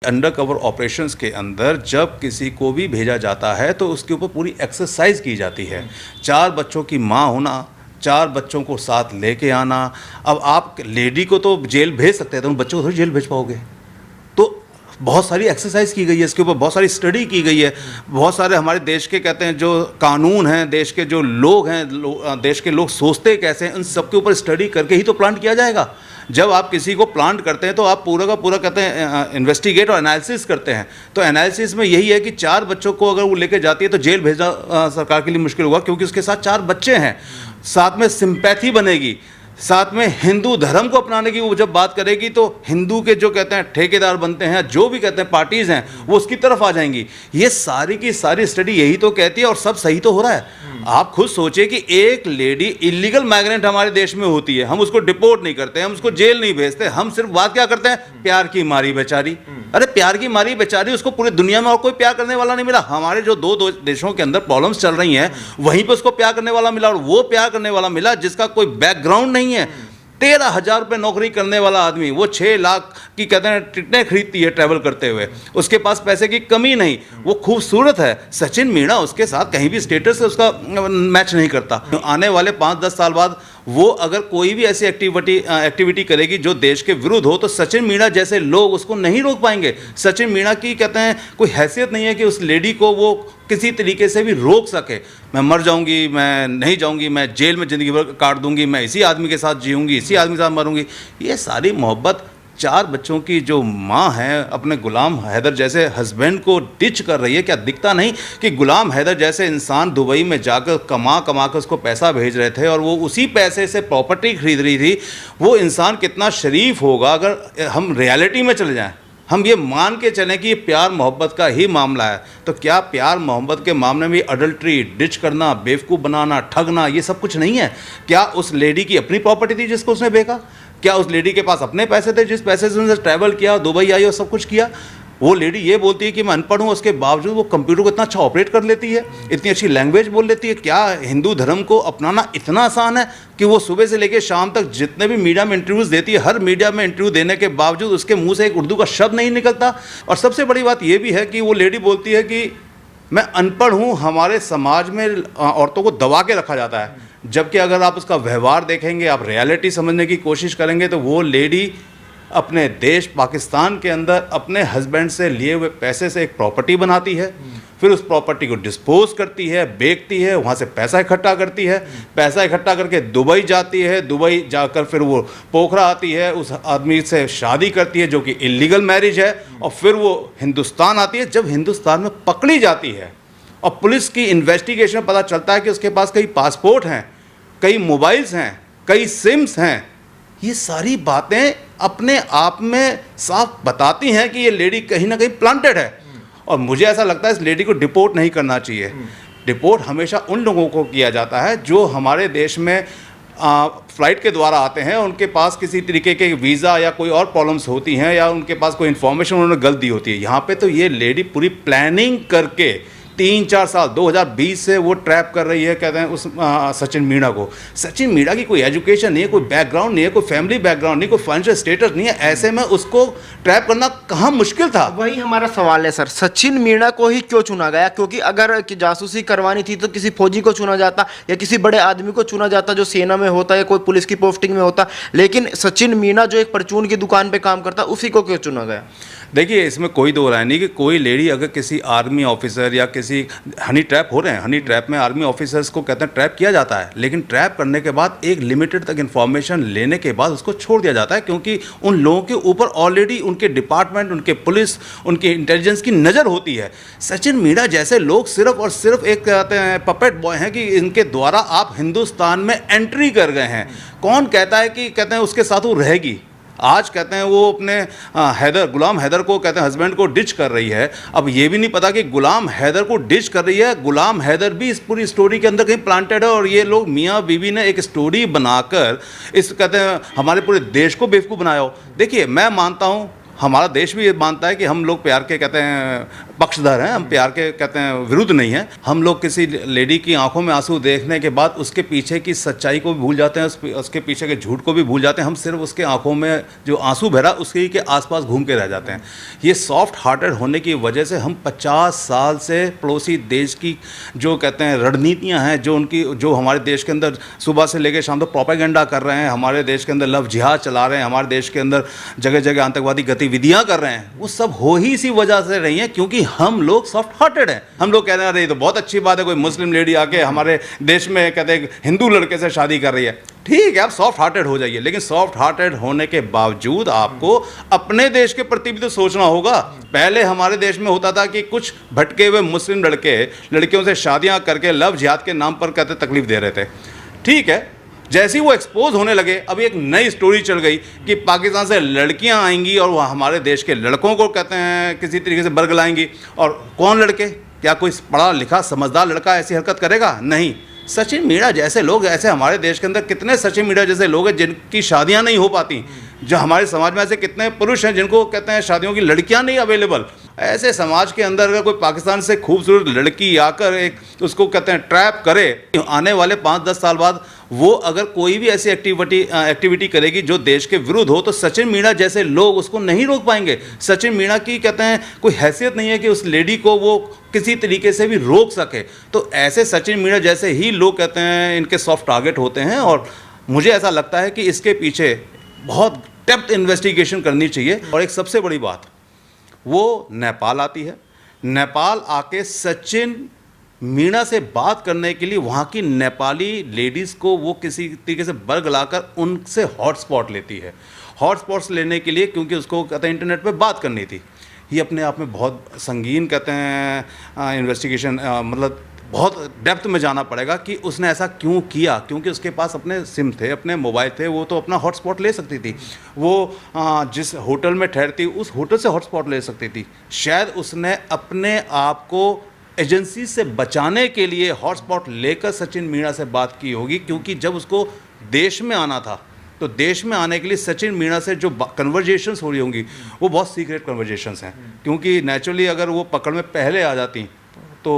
Under cover operations के अंदर जब किसी को भी भेजा जाता है तो उसके ऊपर पूरी एक्सरसाइज की जाती है। 4 बच्चों की माँ होना, 4 बच्चों को साथ लेके आना। अब आप लेडी को तो जेल भेज सकते हैं, तो उन बच्चों को थोड़ी जेल भेज पाओगे। तो बहुत सारी एक्सरसाइज की गई है, इसके ऊपर बहुत सारी स्टडी की गई है। बहुत सारे हमारे देश के कहते हैं जो कानून हैं, देश के जो लोग हैं, देश के लोग सोचते कैसे हैं, उन सब के ऊपर स्टडी करके ही तो प्लांट किया जाएगा। जब आप किसी को प्लांट करते हैं तो आप पूरा का पूरा कहते हैं इन्वेस्टिगेट और एनालिसिस करते हैं। तो एनालिसिस में यही है कि 4 बच्चों को अगर वो लेके जाती है तो जेल भेजना सरकार के लिए मुश्किल होगा, क्योंकि उसके साथ 4 बच्चे हैं। साथ में सिंपैथी बनेगी, साथ में हिंदू धर्म को अपनाने की वो जब बात करेगी तो हिंदू के जो कहते हैं ठेकेदार बनते हैं, जो भी कहते हैं पार्टीज़ हैं, वो उसकी तरफ आ जाएंगी। ये सारी की सारी स्टडी यही तो कहती है, और सब सही तो हो रहा है। आप खुद सोचिए कि एक लेडी इलीगल माइग्रेंट हमारे देश में होती है, हम उसको डिपोर्ट नहीं करते, हम उसको जेल नहीं भेजते, हम सिर्फ बात क्या करते हैं, प्यार की मारी बेचारी। अरे प्यार की मारी बेचारी, उसको पूरी दुनिया में और कोई प्यार करने वाला नहीं मिला। हमारे जो दो देशों के अंदर प्रॉब्लम्स चल रही हैं, वहीं पे उसको प्यार करने वाला मिला, और वो प्यार करने वाला मिला जिसका कोई बैकग्राउंड नहीं है। 13,000 रुपये नौकरी करने वाला आदमी, वो 6 लाख की कहते हैं टिकटें खरीदती है ट्रैवल करते हुए, उसके पास पैसे की कमी नहीं, वो खूबसूरत है। सचिन मीणा उसके साथ कहीं भी स्टेटस से उसका मैच नहीं करता। आने वाले 5-10 साल बाद वो अगर कोई भी ऐसी एक्टिविटी करेगी जो देश के विरुद्ध हो, तो सचिन मीणा जैसे लोग उसको नहीं रोक पाएंगे। सचिन मीणा की कहते हैं कोई हैसियत नहीं है कि उस लेडी को वो किसी तरीके से भी रोक सके। मैं मर जाऊंगी, मैं नहीं जाऊंगी, मैं जेल में ज़िंदगी भर काट दूंगी, मैं इसी आदमी के साथ जीऊंगी, इसी आदमी के साथ मरूंगी। ये सारी मोहब्बत 4 बच्चों की जो माँ है अपने गुलाम हैदर जैसे हस्बैंड को डिच कर रही है। क्या दिखता नहीं कि गुलाम हैदर जैसे इंसान दुबई में जाकर कमा कर उसको पैसा भेज रहे थे और वो उसी पैसे से प्रॉपर्टी खरीद रही थी। वो इंसान कितना शरीफ होगा अगर हम रियलिटी में चले जाएं, हम ये मान के चलें कि ये प्यार मोहब्बत का ही मामला है। तो क्या प्यार मोहब्बत के मामले में अडल्ट्री, डिच करना, बेवकूफ़ बनाना, ठगना, ये सब कुछ नहीं है? क्या उस लेडी की अपनी प्रॉपर्टी थी जिसको उसने बेचा? क्या उस लेडी के पास अपने पैसे थे जिस पैसे से उसने ट्रैवल किया, दुबई आई और सब कुछ किया? वो लेडी ये बोलती है कि मैं अनपढ़ हूँ, उसके बावजूद वो कंप्यूटर को इतना अच्छा ऑपरेट कर लेती है, इतनी अच्छी लैंग्वेज बोल लेती है। क्या हिंदू धर्म को अपनाना इतना आसान है कि वो सुबह से लेकर शाम तक जितने भी मीडिया में इंटरव्यूज़ देती है, हर मीडिया में इंटरव्यू देने के बावजूद उसके मुंह से एक उर्दू का शब्द नहीं निकलता? और सबसे बड़ी बात ये भी है कि वो लेडी बोलती है कि मैं अनपढ़ हूँ, हमारे समाज में औरतों को दबा के रखा जाता है। जबकि अगर आप उसका व्यवहार देखेंगे, आप रियलिटी समझने की कोशिश करेंगे, तो वो लेडी अपने देश पाकिस्तान के अंदर अपने हस्बैंड से लिए हुए पैसे से एक प्रॉपर्टी बनाती है, फिर उस प्रॉपर्टी को डिस्पोज करती है, बेचती है, वहाँ से पैसा इकट्ठा करती है, पैसा इकट्ठा करके दुबई जाती है, दुबई जाकर फिर वो पोखरा आती है, उस आदमी से शादी करती है जो कि इलीगल मैरिज है, और फिर वो हिंदुस्तान आती है। जब हिंदुस्तान में पकड़ी जाती है और पुलिस की इन्वेस्टिगेशन पता चलता है कि उसके पास कई पासपोर्ट हैं, कई मोबाइल्स हैं, कई सिम्स हैं, ये सारी बातें अपने आप में साफ बताती हैं कि ये लेडी कहीं ना कहीं प्लांटेड है। और मुझे ऐसा लगता है इस लेडी को डिपोर्ट नहीं करना चाहिए। डिपोर्ट हमेशा उन लोगों को किया जाता है जो हमारे देश में फ़्लाइट के द्वारा आते हैं, उनके पास किसी तरीके के वीज़ा या कोई और प्रॉब्लम्स होती हैं, या उनके पास कोई इन्फॉर्मेशन उन्होंने गलत दी होती है। यहाँ पे तो ये लेडी पूरी प्लानिंग करके 3-4 साल 2020 से वो ट्रैप कर रही है, कहते हैं उस सचिन मीणा को। सचिन मीणा की कोई एजुकेशन नहीं है, कोई बैकग्राउंड नहीं है, कोई फैमिली बैकग्राउंड नहीं, कोई फाइनेंशियल स्टेटस नहीं है। ऐसे में उसको ट्रैप करना कहाँ मुश्किल था? वही हमारा सवाल है सर, सचिन मीणा को ही क्यों चुना गया? क्योंकि अगर कि जासूसी करवानी थी तो किसी फौजी को चुना जाता या किसी बड़े आदमी को चुना जाता जो सेना में होता या कोई पुलिस की पोस्टिंग में होता, लेकिन सचिन मीणा जो एक परचून की दुकान पर काम करता, उसी को क्यों चुना गया? देखिए, इसमें कोई दो राय नहीं कि कोई लेडी अगर किसी आर्मी ऑफिसर या किसी हनी ट्रैप हो रहे हैं, हनी ट्रैप में आर्मी ऑफिसर्स को कहते हैं ट्रैप किया जाता है, लेकिन ट्रैप करने के बाद एक लिमिटेड तक इन्फॉर्मेशन लेने के बाद उसको छोड़ दिया जाता है, क्योंकि उन लोगों के ऊपर ऑलरेडी उनके डिपार्टमेंट, उनके पुलिस, उनकी इंटेलिजेंस की नज़र होती है। सचिन मीणा जैसे लोग सिर्फ और सिर्फ एक कहते हैं पपेट बॉय हैं कि इनके द्वारा आप हिंदुस्तान में एंट्री कर गए हैं। कौन कहता है कि कहते हैं उसके साथ वो रहेगी? आज कहते हैं वो अपने गुलाम हैदर को कहते हैं हस्बैंड को डिच कर रही है। अब ये भी नहीं पता कि गुलाम हैदर को डिच कर रही है, गुलाम हैदर भी इस पूरी स्टोरी के अंदर कहीं प्लांटेड है, और ये लोग मियाँ बीवी ने एक स्टोरी बनाकर इस कहते हैं हमारे पूरे देश को बेवकूफ़ बनाया हो। देखिए, मैं मानता हूँ, हमारा देश भी ये मानता है कि हम लोग प्यार के कहते हैं पक्षधर हैं, हम प्यार के कहते हैं विरुद्ध नहीं हैं। हम लोग किसी लेडी की आंखों में आंसू देखने के बाद उसके पीछे की सच्चाई को भी भूल जाते हैं, उसके पीछे के झूठ को भी भूल जाते हैं। हम सिर्फ उसके आंखों में जो आंसू भरा उसके के आसपास घूम के रह जाते हैं। ये सॉफ्ट हार्टेड होने की वजह से हम 50 साल से पड़ोसी देश की जो कहते हैं रणनीतियाँ हैं, जो हमारे देश के अंदर सुबह से लेकर शाम तक प्रोपेगेंडा कर रहे हैं, हमारे देश के अंदर लव जिहाद चला रहे हैं, हमारे देश के अंदर जगह जगह आतंकवादी गतिविधियां कर रहे हैं, वो सब हो ही इसी वजह से रही हैं क्योंकि हम लोग सॉफ्ट हार्टेड हैं। हम लोग कह रहे हैं अरे ये तो बहुत अच्छी बात है, कोई मुस्लिम लेडी आके हमारे देश में कहते हैं हिंदू लड़के से शादी कर रही है। ठीक है, आप सॉफ्ट हार्टेड हो जाइए, लेकिन सॉफ्ट हार्टेड होने के बावजूद आपको अपने देश के प्रति भी तो सोचना होगा। पहले हमारे देश में होता था कि कुछ भटके हुए मुस्लिम लड़कियों से शादियां करके लव जिहाद के नाम पर कहते तकलीफ दे रहे थे। ठीक है, जैसे ही वो एक्सपोज होने लगे, अभी एक नई स्टोरी चल गई कि पाकिस्तान से लड़कियां आएंगी और वह हमारे देश के लड़कों को कहते हैं किसी तरीके से बरगलाएंगी। और कौन लड़के? क्या कोई पढ़ा लिखा समझदार लड़का ऐसी हरकत करेगा? नहीं। सचिन मीणा जैसे लोग, ऐसे हमारे देश के अंदर कितने सचिन मीणा जैसे लोग हैं जिनकी शादियां नहीं हो पाती, जो हमारे समाज में ऐसे कितने पुरुष हैं जिनको कहते हैं शादियों की लड़कियां नहीं अवेलेबल। ऐसे समाज के अंदर अगर कोई पाकिस्तान से खूबसूरत लड़की आकर एक उसको कहते हैं ट्रैप करे, आने वाले 5-10 साल बाद वो अगर कोई भी ऐसी एक्टिविटी करेगी जो देश के विरुद्ध हो, तो सचिन मीणा जैसे लोग उसको नहीं रोक पाएंगे। सचिन मीणा की कहते हैं कोई हैसियत नहीं है कि उस लेडी को वो किसी तरीके से भी रोक सके। तो ऐसे सचिन मीणा जैसे ही लोग कहते हैं इनके सॉफ्ट टारगेट होते हैं। और मुझे ऐसा लगता है कि इसके पीछे बहुत डेप्थ इन्वेस्टिगेशन करनी चाहिए। और एक सबसे बड़ी बात, वो नेपाल आती है, नेपाल आके सचिन मीणा से बात करने के लिए वहाँ की नेपाली लेडीज़ को वो किसी तरीके से बरगलाकर उनसे हॉटस्पॉट लेती है। हॉटस्पॉट्स लेने के लिए क्योंकि उसको कहते हैं इंटरनेट पे बात करनी थी। ये अपने आप में बहुत संगीन कहते हैं इन्वेस्टिगेशन, मतलब बहुत डेप्थ में जाना पड़ेगा कि उसने ऐसा क्यों किया। क्योंकि उसके पास अपने सिम थे, अपने मोबाइल थे, वो तो अपना हॉटस्पॉट ले सकती थी। वो जिस होटल में ठहरती उस होटल से हॉटस्पॉट ले सकती थी। शायद उसने अपने आप को एजेंसी से बचाने के लिए हॉटस्पॉट लेकर सचिन मीणा से बात की होगी। क्योंकि जब उसको देश में आना था तो देश में आने के लिए सचिन मीणा से जो कन्वर्जेशंस हो रही होंगी वो बहुत सीक्रेट कन्वर्जेशंस हैं। क्योंकि नेचुरली अगर वो पकड़ में पहले आ जाती तो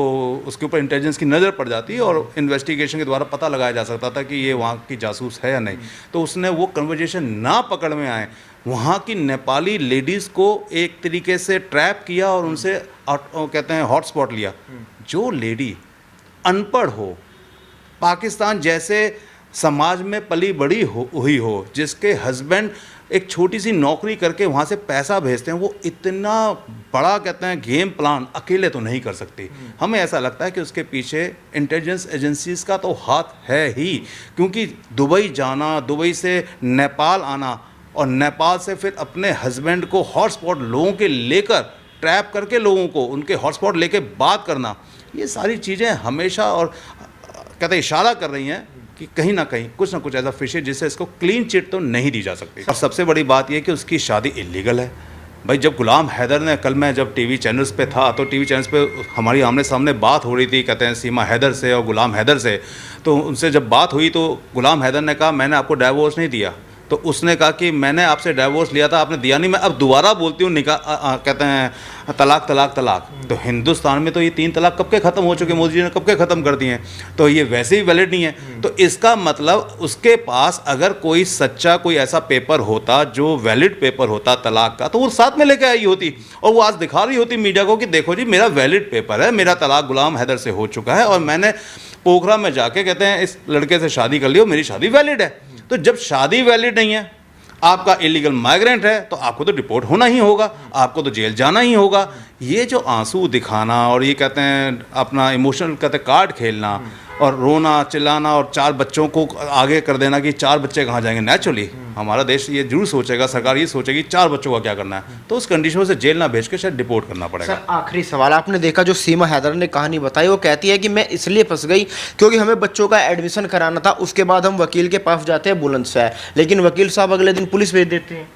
उसके ऊपर इंटेलिजेंस की नज़र पड़ जाती है और इन्वेस्टिगेशन के द्वारा पता लगाया जा सकता था कि ये वहाँ की जासूस है या नहीं। तो उसने वो कन्वर्जेशन ना पकड़ में आए, वहाँ की नेपाली लेडीज़ को एक तरीके से ट्रैप किया और उनसे कहते हैं हॉटस्पॉट लिया। जो लेडी अनपढ़ हो, पाकिस्तान जैसे समाज में पली बड़ी हुई हो, जिसके हस्बैंड एक छोटी सी नौकरी करके वहाँ से पैसा भेजते हैं, वो इतना बड़ा कहते हैं गेम प्लान अकेले तो नहीं कर सकती। हमें ऐसा लगता है कि उसके पीछे इंटेलिजेंस एजेंसीज़ का तो हाथ है ही। क्योंकि दुबई जाना, दुबई से नेपाल आना और नेपाल से फिर अपने हस्बैंड को हॉटस्पॉट लोगों के लेकर ट्रैप करके लोगों को उनके हॉटस्पॉट लेके बात करना, ये सारी चीज़ें हमेशा और कहते हैं इशारा कर रही हैं कि कहीं ना कहीं कुछ ना कुछ ऐसा फिश है जिससे इसको क्लीन चिट तो नहीं दी जा सकती। और सबसे बड़ी बात यह कि उसकी शादी इलीगल है। भाई जब गुलाम हैदर ने, कल मैं जब टीवी चैनल्स पे था तो टीवी चैनल्स पे हमारी आमने सामने बात हो रही थी, कहते हैं सीमा हैदर से और गुलाम हैदर से। तो उनसे जब बात हुई तो गुलाम हैदर ने कहा मैंने आपको डाइवोर्स नहीं दिया। तो उसने कहा कि मैंने आपसे डाइवोर्स लिया था, आपने दिया नहीं, मैं अब दोबारा बोलती हूँ निकाह कहते हैं तलाक तलाक तलाक। तो हिंदुस्तान में तो ये 3 तलाक कब के ख़त्म हो चुके, मोदी जी ने कब के ख़त्म कर दिए हैं। तो ये वैसे ही वैलिड नहीं है। तो इसका मतलब उसके पास अगर कोई सच्चा कोई ऐसा पेपर होता जो वैलिड पेपर होता तलाक का, तो वो साथ में लेके आई होती और वो आज दिखा रही होती मीडिया को कि देखो जी मेरा वैलिड पेपर है, मेरा तलाक गुलाम हैदर से हो चुका है और मैंने पोखरा में जाके कहते हैं इस लड़के से शादी कर ली और मेरी शादी वैलिड है। तो जब शादी वैलिड नहीं है, आपका इलीगल माइग्रेंट है, तो आपको तो डिपोर्ट होना ही होगा, आपको तो जेल जाना ही होगा। ये जो आंसू दिखाना और ये कहते हैं अपना इमोशनल कहते हैं कार्ड खेलना और रोना चिल्लाना और 4 बच्चों को आगे कर देना कि 4 बच्चे कहाँ जाएंगे। नेचुरली हमारा देश ये जरूर सोचेगा, सरकार ये सोचेगी 4 बच्चों का क्या करना है, तो उस कंडीशन से जेल ना भेज के शायद डिपोर्ट करना पड़ेगा। सर आखिरी सवाल, आपने देखा जो सीमा हैदर ने कहानी बताई, वो कहती है कि मैं इसलिए फंस गई क्योंकि हमें बच्चों का एडमिशन कराना था, उसके बाद हम वकील के पास जाते हैं बुलंदशहर, लेकिन वकील साहब अगले दिन पुलिस भेज देते हैं।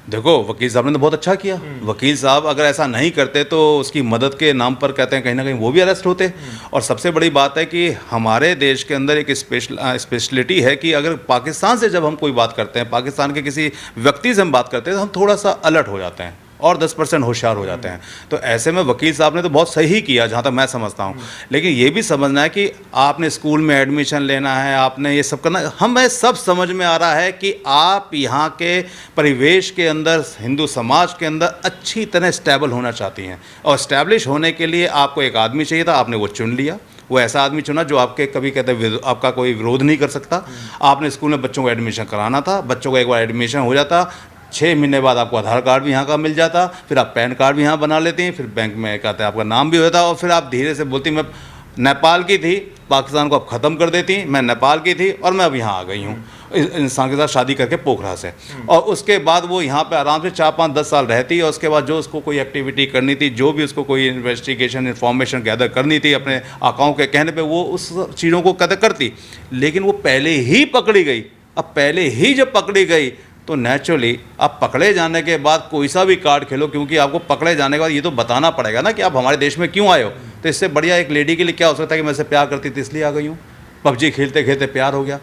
देखो वकील साहब ने तो बहुत अच्छा किया। वकील साहब अगर ऐसा नहीं करते तो उसकी मदद के नाम पर कहते हैं कहीं ना कहीं वो भी अरेस्ट होते। और सबसे बड़ी बात है कि हमारे देश के अंदर एक स्पेशलिटी है कि अगर पाकिस्तान से जब हम कोई बात करते हैं, पाकिस्तान के किसी व्यक्ति से हम बात करते हैं तो हम थोड़ा सा अलर्ट हो जाते हैं और 10% होशियार हो जाते हैं। तो ऐसे में वकील साहब ने तो बहुत सही किया जहाँ तक मैं समझता हूँ। लेकिन ये भी समझना है कि आपने स्कूल में एडमिशन लेना है, आपने ये सब करना है, हमें सब समझ में आ रहा है कि आप यहाँ के परिवेश के अंदर, हिंदू समाज के अंदर अच्छी तरह स्टेबल होना चाहती हैं, और स्टैब्लिश होने के लिए आपको एक आदमी चाहिए था, आपने वो चुन लिया। वो ऐसा आदमी चुना जो आपके कभी कहते आपका कोई विरोध नहीं कर सकता। आपने स्कूल में बच्चों को एडमिशन कराना था, बच्चों को एक बार एडमिशन हो जाता, 6 महीने बाद आपको आधार कार्ड भी यहाँ का मिल जाता, फिर आप पैन कार्ड भी यहाँ बना लेती हैं, फिर बैंक में कहते हैं आपका नाम भी होता, और फिर आप धीरे से बोलती मैं नेपाल की थी, पाकिस्तान को अब ख़त्म कर देती, मैं नेपाल की थी और मैं अब यहाँ आ गई हूँ इस इंसान के साथ शादी करके पोखरा से। और उसके बाद वो यहाँ पे आराम से 4, 5, 10 साल रहती, और उसके बाद जो उसको कोई एक्टिविटी करनी थी, जो भी उसको कोई इन्वेस्टिगेशन इन्फॉर्मेशन गैदर करनी थी अपने आकाओं के कहने पे, वो उस चीज़ों को कदर करती। लेकिन वो पहले ही पकड़ी गई। अब पहले ही जब पकड़ी गई तो नेचुरली आप पकड़े जाने के बाद कोई सा भी कार्ड खेलो, क्योंकि आपको पकड़े जाने के बाद ये तो बताना पड़ेगा ना कि आप हमारे देश में क्यों आए हो। तो इससे बढ़िया एक लेडी के लिए क्या हो सकता है कि मैं इससे प्यार करती थी इसलिए आ गई हूँ, पबजी खेलते खेलते प्यार हो गया।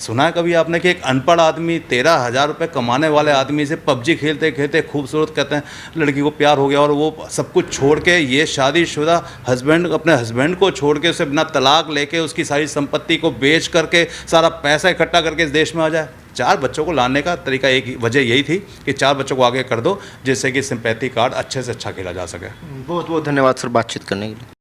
सुना है कभी आपने कि एक अनपढ़ आदमी 13,000 रुपये कमाने वाले आदमी से पबजी खेलते खेलते खूबसूरत कहते हैं लड़की को प्यार हो गया, और वो सब कुछ छोड़ के, ये शादीशुदा हस्बैंड, अपने हस्बैंड को छोड़ के, उसे बिना तलाक लेके, उसकी सारी संपत्ति को बेच करके, सारा पैसा इकट्ठा करके इस देश में आ जाए। 4 बच्चों को लाने का तरीका एक वजह यही थी कि 4 बच्चों को आगे कर दो, जिससे कि सिंपैथी कार्ड अच्छे से अच्छा खेला जा सके। बहुत बहुत धन्यवाद सर बातचीत करने के लिए।